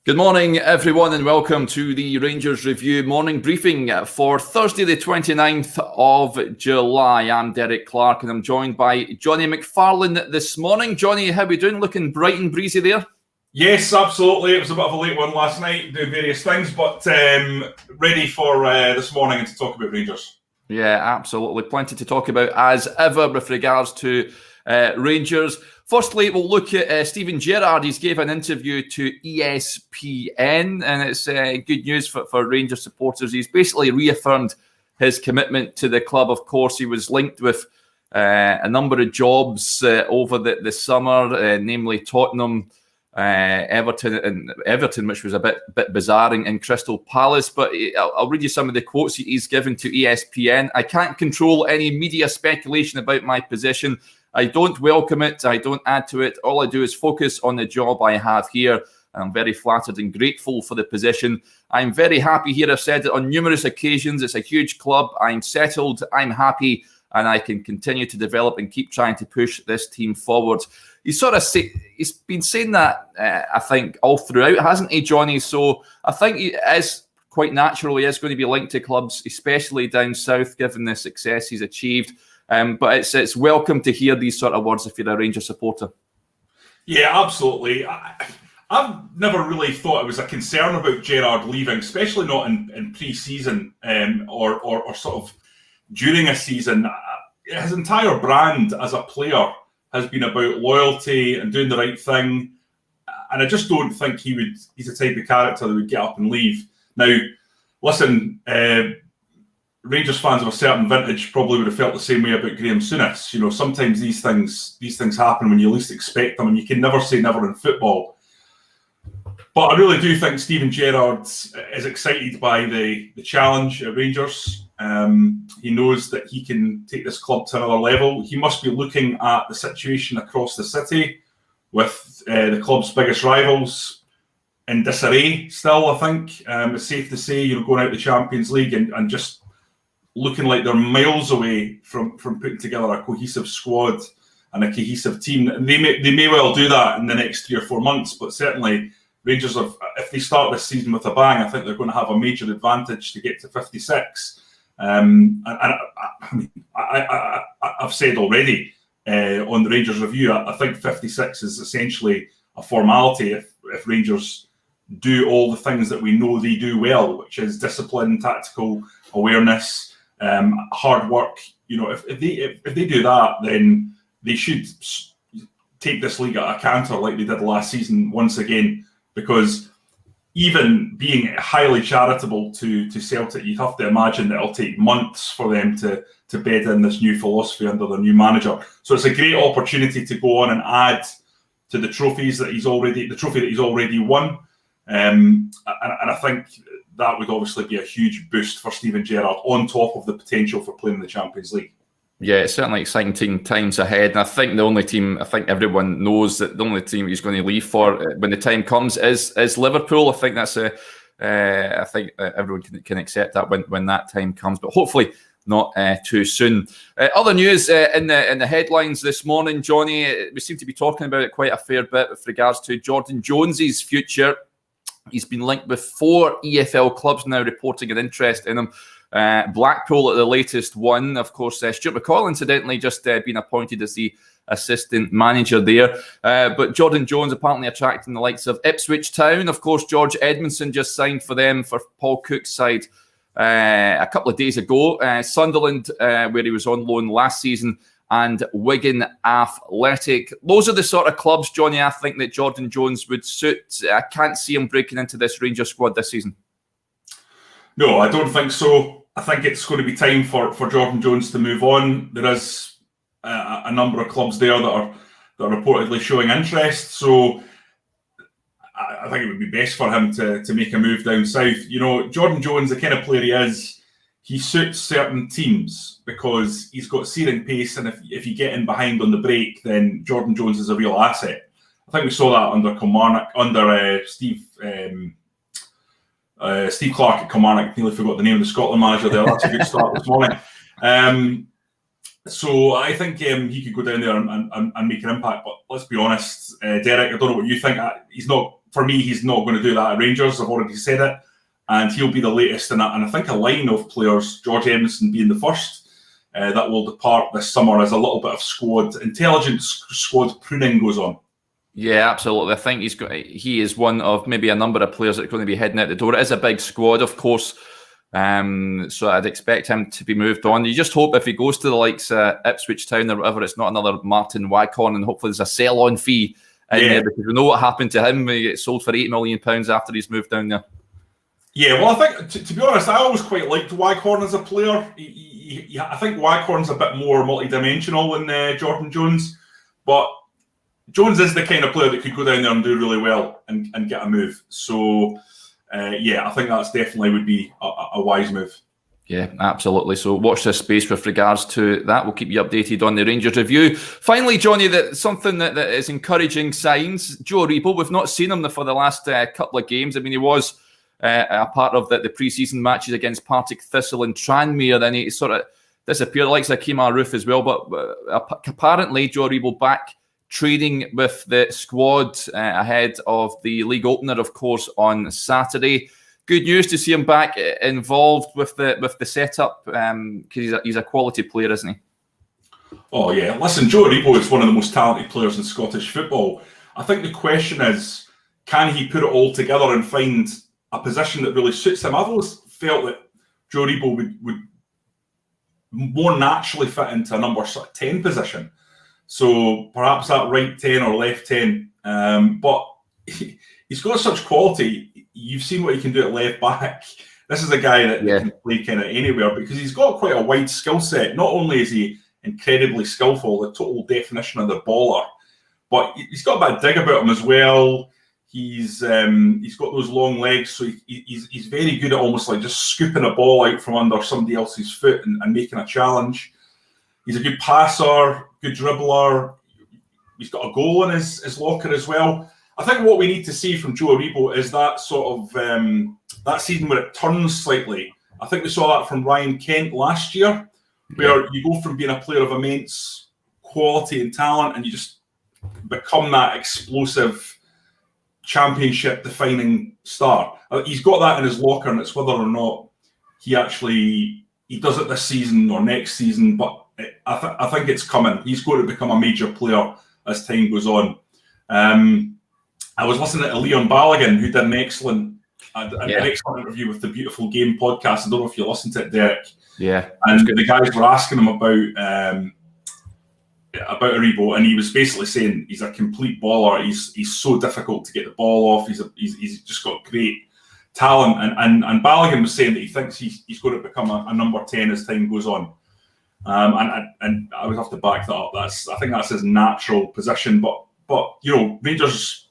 Good morning, everyone, and welcome to the Rangers Review morning briefing for Thursday, the 29th of July. I'm Derek Clark, and I'm joined by Johnny McFarlane this morning. Johnny, how are we doing? Looking bright and breezy there? Yes, absolutely. It was a bit of a late one last night, doing various things, but ready for this morning and to talk about Rangers. Yeah, absolutely. Plenty to talk about as ever with regards to Rangers. Firstly, we'll look at Steven Gerrard. He's gave an interview to ESPN, and it's good news for Rangers supporters. He's basically reaffirmed his commitment to the club. Of course, he was linked with a number of jobs over the summer, namely Tottenham, Everton, which was a bit bizarre, in Crystal Palace. But I'll read you some of the quotes he's given to ESPN. "I can't control any media speculation about my position. I don't welcome it. I don't add to it. All I do is focus on the job I have here. And I'm very flattered and grateful for the position. I'm very happy here. I've said it on numerous occasions. It's a huge club. I'm settled. I'm happy. And I can continue to develop and keep trying to push this team forward." He's been saying that, I think, all throughout, hasn't he, Johnny? So I think he is quite natural. He is going to be linked to clubs, especially down south, given the success he's achieved. But it's welcome to hear these sort of words if you're a Rangers supporter. Yeah, absolutely. I've never really thought it was a concern about Gerrard leaving, especially not in pre-season or sort of during a season. His entire brand as a player has been about loyalty and doing the right thing. And I just don't think he's the type of character that would get up and leave. Now, listen, Rangers fans of a certain vintage probably would have felt the same way about Graham Souness. You know, sometimes these things happen when you least expect them, and you can never say never in football. But I really do think Steven Gerrard is excited by the challenge at Rangers. He knows that he can take this club to another level. He must be looking at the situation across the city with the club's biggest rivals in disarray still, I think. It's safe to say, going out the Champions League and just looking like they're miles away from putting together a cohesive squad and a cohesive team. And they may well do that in the next 3 or 4 months, but certainly Rangers, if they start this season with a bang, I think they're going to have a major advantage to get to 56. And I've said already on the Rangers Review, I think 56 is essentially a formality if Rangers do all the things that we know they do well, which is discipline, tactical awareness, hard work. If they do that, then they should take this league at a canter like they did last season once again. Because even being highly charitable to Celtic, you'd have to imagine that it'll take months for them to bed in this new philosophy under their new manager. So it's a great opportunity to go on and add to the trophy that he's already won. And I think that would obviously be a huge boost for Steven Gerrard on top of the potential for playing in the Champions League. Yeah, it's certainly exciting times ahead. And I think the only team, I think everyone knows that the only team he's going to leave for when the time comes is Liverpool. I think that's I think everyone can accept that when that time comes, but hopefully not too soon. Other news in the headlines this morning, Johnny, we seem to be talking about it quite a fair bit with regards to Jordan Jones's future. He's been linked with 4 EFL clubs now reporting an interest in him. Blackpool at the latest one. Of course, Stuart McCall, incidentally, just been appointed as the assistant manager there. But Jordan Jones apparently attracting the likes of Ipswich Town. Of course, George Edmondson just signed for them for Paul Cook's side a couple of days ago. Sunderland, where he was on loan last season, and Wigan Athletic. Those are the sort of clubs, Johnny, I think that Jordan Jones would suit. I can't see him breaking into this Rangers squad this season. No, I don't think so. I think it's going to be time for Jordan Jones to move on. There is a number of clubs there that are reportedly showing interest. So I think it would be best for him to make a move down south. Jordan Jones, the kind of player he is, he suits certain teams because he's got searing pace, and if you get in behind on the break, then Jordan Jones is a real asset. I think we saw that under Kilmarnock, under Steve Clark at Kilmarnock. Nearly forgot the name of the Scotland manager there. That's a good start this morning. So I think he could go down there and make an impact. But let's be honest, Derek, I don't know what you think. He's not for me, he's not going to do that at Rangers. I've already said it. And he'll be the latest in and I think a line of players, George Emerson being the first, that will depart this summer as a little bit of intelligent squad pruning goes on. Yeah, absolutely. I think he is one of maybe a number of players that are going to be heading out the door. It is a big squad, of course. So I'd expect him to be moved on. You just hope if he goes to the likes Ipswich Town or whatever, it's not another Martin Waghorn, and hopefully there's a sell-on fee in there, because we know what happened to him when he gets sold for £8 million after he's moved down there. Yeah, well, I think, to be honest, I always quite liked Waghorn as a player. I think Waghorn's a bit more multi-dimensional than Jordan Jones, but Jones is the kind of player that could go down there and do really well and get a move. So, I think that's definitely would be a wise move. Yeah, absolutely. So watch this space with regards to that. We'll keep you updated on the Rangers review. Finally, Johnny, something that is encouraging signs. Joe Aribo, we've not seen him for the last couple of games. I mean, he was a part of the pre-season matches against Partick Thistle and Tranmere, then he sort of disappeared, like Kemar Roof as well. But apparently, Joe Aribo back training with the squad ahead of the league opener, of course, on Saturday. Good news to see him back involved with the setup, because he's a quality player, isn't he? Oh yeah, listen, Joe Aribo is one of the most talented players in Scottish football. I think the question is, can he put it all together and find a position that really suits him? I've always felt that Joe Aribo would more naturally fit into a number 10 position. So perhaps that right 10 or left 10. But he's got such quality. You've seen what he can do at left back. This is a guy that can play kind of anywhere, because he's got quite a wide skill set. Not only is he incredibly skillful, the total definition of the baller, but he's got a bit of dig about him as well. He's got those long legs, so he's very good at almost like just scooping a ball out from under somebody else's foot and making a challenge. He's a good passer, good dribbler. He's got a goal in his locker as well. I think what we need to see from Joe Aribo is that sort of that season where it turns slightly. I think we saw that from Ryan Kent last year, where you go from being a player of immense quality and talent, and you just become that explosive championship-defining star. He's got that in his locker, and it's whether or not he does it this season or next season. But I think it's coming. He's going to become a major player as time goes on. I was listening to Leon Balogun, who did an excellent interview with the Beautiful Game podcast. I don't know if you listened to it, Derek. Yeah. And the guys were asking him about Aribo, and he was basically saying he's a complete baller. He's so difficult to get the ball off. He's just got great talent. And Balogun was saying that he thinks he's going to become a number 10 as time goes on. And I would have to back that up. I think that's his natural position. But Rangers,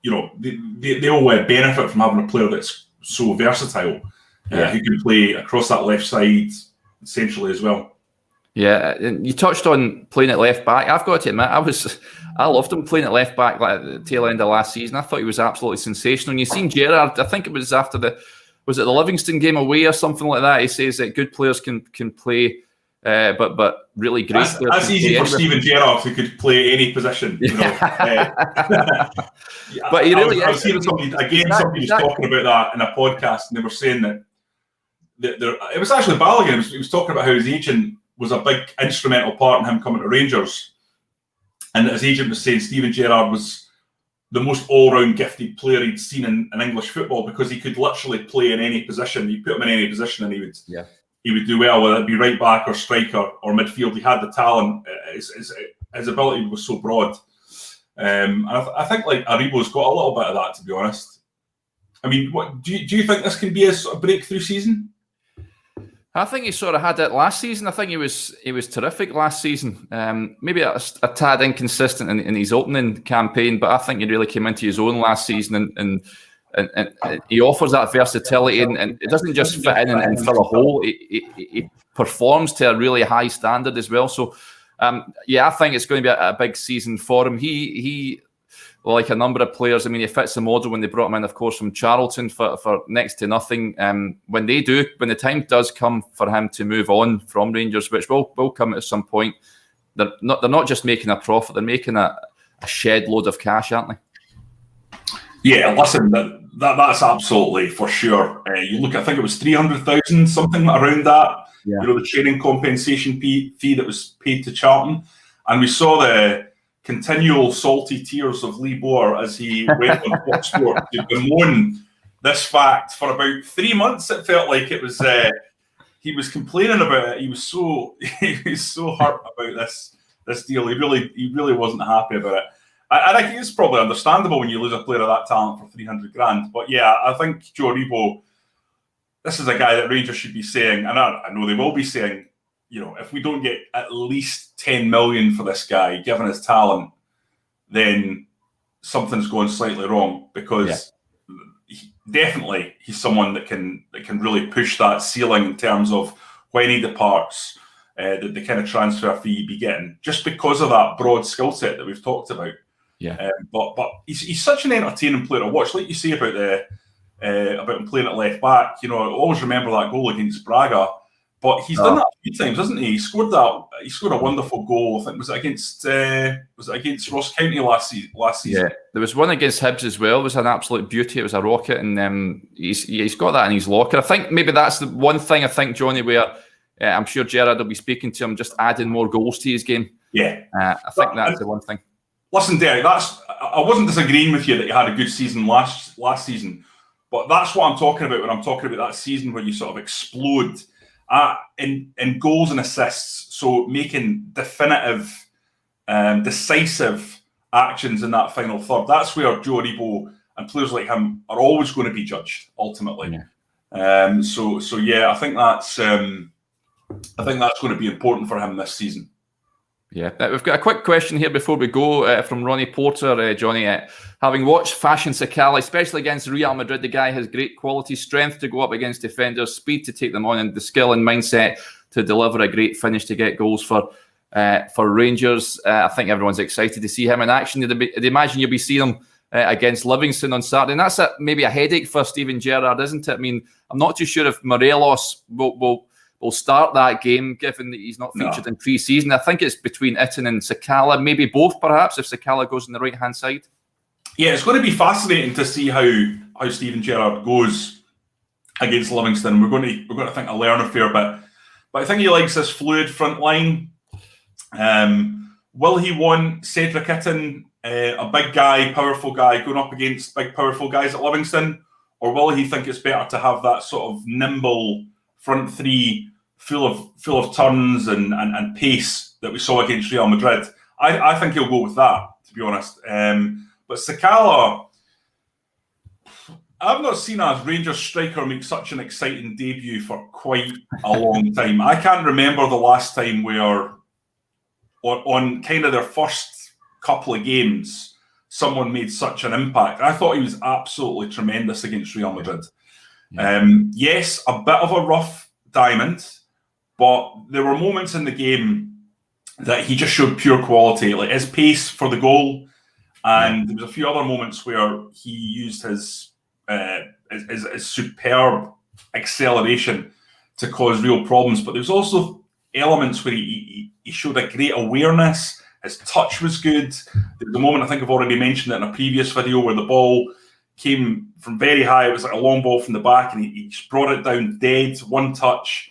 they'll benefit from having a player that's so versatile, who can play across that left side essentially as well. Yeah, and you touched on playing at left back. I've got to admit, I loved him playing at left back at the tail end of last season. I thought he was absolutely sensational. And you've seen Gerrard, I think it was after the Livingston game away or something like that. He says that good players can play, but really great players. That's easy for Steven Gerrard, who could play any position. But he really I was hearing somebody was talking about that in a podcast, and they were saying that it was actually Balogun. He was talking about how his agent was a big instrumental part in him coming to Rangers, and his agent was saying Steven Gerrard was the most all-round gifted player he'd seen in English football, because he could literally play in any position. You put him in any position and he would do well, whether it be right back or striker or midfield. He had the talent. His ability was so broad. I think Aribo's got a little bit of that, to be honest. I mean, what do you think this can be a sort of breakthrough season? I think he sort of had it last season. I think he was terrific last season. Maybe a tad inconsistent in his opening campaign, but I think he really came into his own last season, and he offers that versatility, and it doesn't just fit in and fill a hole. He performs to a really high standard as well. So, I think it's going to be a big season for him. He like a number of players, I mean, he fits the model when they brought him in, of course, from Charlton for next to nothing. When the time does come for him to move on from Rangers, which will come at some point, they're not just making a profit, they're making a shed load of cash, aren't they? Yeah, listen, that's absolutely for sure. You look, I think it was 300,000, something around that. Yeah. The training compensation fee that was paid to Charlton, and we saw the continual salty tears of Lee Boer as he went on Fox Sports to bemoan this fact for about 3 months. It felt like it was. He was complaining about it. He was so hurt about this deal. He really wasn't happy about it. I think it's probably understandable when you lose a player of that talent for 300 grand. But yeah, I think Joe Aribo, this is a guy that Rangers should be saying, and I know they will be saying, if we don't get at least 10 million for this guy, given his talent, then something's going slightly wrong, because definitely he's someone that can really push that ceiling in terms of when he departs, the kind of transfer fee he'd be getting, just because of that broad skill set that we've talked about. Yeah. But he's such an entertaining player to watch. Like you say about him playing at left back, I always remember that goal against Braga. But he's done that a few times, hasn't he? He scored a wonderful goal. I think was it against Ross County last season? Yeah, there was one against Hibs as well. It was an absolute beauty. It was a rocket, and he's got that in his locker. I think maybe that's the one thing. I think, Johnny, where I'm sure Gerrard will be speaking to him, just adding more goals to his game. Yeah, I think that's the one thing. Listen, Derek, I wasn't disagreeing with you that you had a good season last season, but that's what I'm talking about when I'm talking about that season where you sort of explode in goals and assists. So making definitive, decisive actions in that final third. That's where Joe Aribo and players like him are always going to be judged ultimately. Yeah. So yeah, I think that's going to be important for him this season. Yeah, we've got a quick question here before we go from Ronnie Porter, Johnny. Having watched Fashion Sakala, especially against Real Madrid, the guy has great quality, strength to go up against defenders, speed to take them on, and the skill and mindset to deliver a great finish to get goals for Rangers. I think everyone's excited to see him in action. I'd imagine you'll be seeing him against Livingston on Saturday, and that's maybe a headache for Steven Gerrard, isn't it? I mean, I'm not too sure if Morelos will start that game, given that he's not featured in pre-season. I think it's between Itten and Sakala, maybe both, perhaps, if Sakala goes on the right-hand side. Yeah, it's going to be fascinating to see how Steven Gerrard goes against Livingston. We're going to think I'll learn a fair bit, but I think he likes this fluid front line. Will he want Cedric Itten, a big guy, powerful guy, going up against big, powerful guys at Livingston, or will he think it's better to have that sort of nimble front three, full of turns and pace that we saw against Real Madrid? I think he'll go with that, to be honest. But Sakala, I've not seen a Rangers striker make such an exciting debut for quite a long time. I can't remember the last time where, on kind of their first couple of games, someone made such an impact. I thought he was absolutely tremendous against Real Madrid. Yeah. Yes, a bit of a rough diamond, but there were moments in the game that he just showed pure quality, like his pace for the goal. And there was a few other moments where he used his superb acceleration to cause real problems. But there was also elements where he showed a great awareness. His touch was good. There was a moment, I think I've already mentioned it in a previous video, where the ball came from very high. It was like a long ball from the back, and he just brought it down dead, one touch.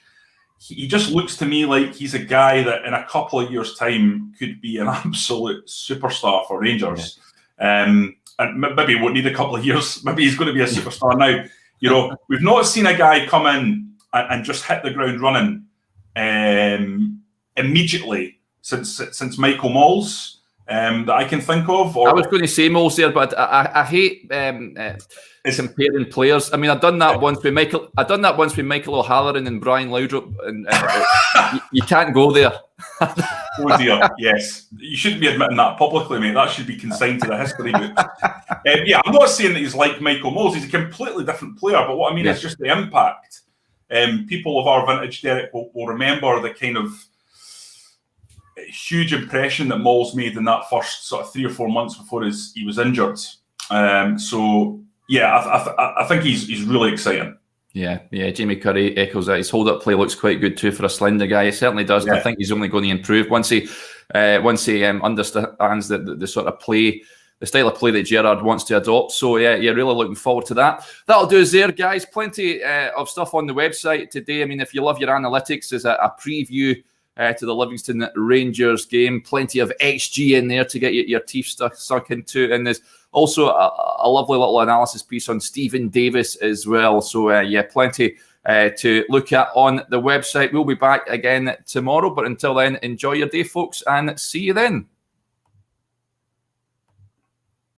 He just looks to me like he's a guy that in a couple of years' time could be an absolute superstar for Rangers. And maybe he won't need a couple of years. Maybe he's going to be a superstar now. We've not seen a guy come in and just hit the ground running immediately since Michael Malls. That I can think of. I was going to say Malls there, but I hate comparing players. I mean, I've done that once with Michael. I've done that once with Michael O'Halloran and Brian Laudrup, and you can't go there. Oh dear, yes. You shouldn't be admitting that publicly, mate. That should be consigned to the history book. Yeah, I'm not saying that he's like Michael Malls. He's a completely different player, but what I mean is just the impact. People of our vintage, Derek, will remember the kind of huge impression that Malls made in that first sort of 3 or 4 months before he was injured. So yeah, I think he's really exciting. Yeah, Jamie Curry echoes that. His hold-up play looks quite good too for a slender guy. He certainly does. Yeah. I think he's only going to improve once he understands the sort of play the style of play that Gerrard wants to adopt. So yeah, really looking forward to that. That'll do us there, guys. Plenty of stuff on the website today. I mean, if you love your analytics, there's a preview to the Livingston Rangers game. Plenty of XG in there to get your teeth stuck into. And there's also a lovely little analysis piece on Stephen Davis as well. So yeah, plenty to look at on the website. We'll be back again tomorrow. But until then, enjoy your day, folks, and see you then.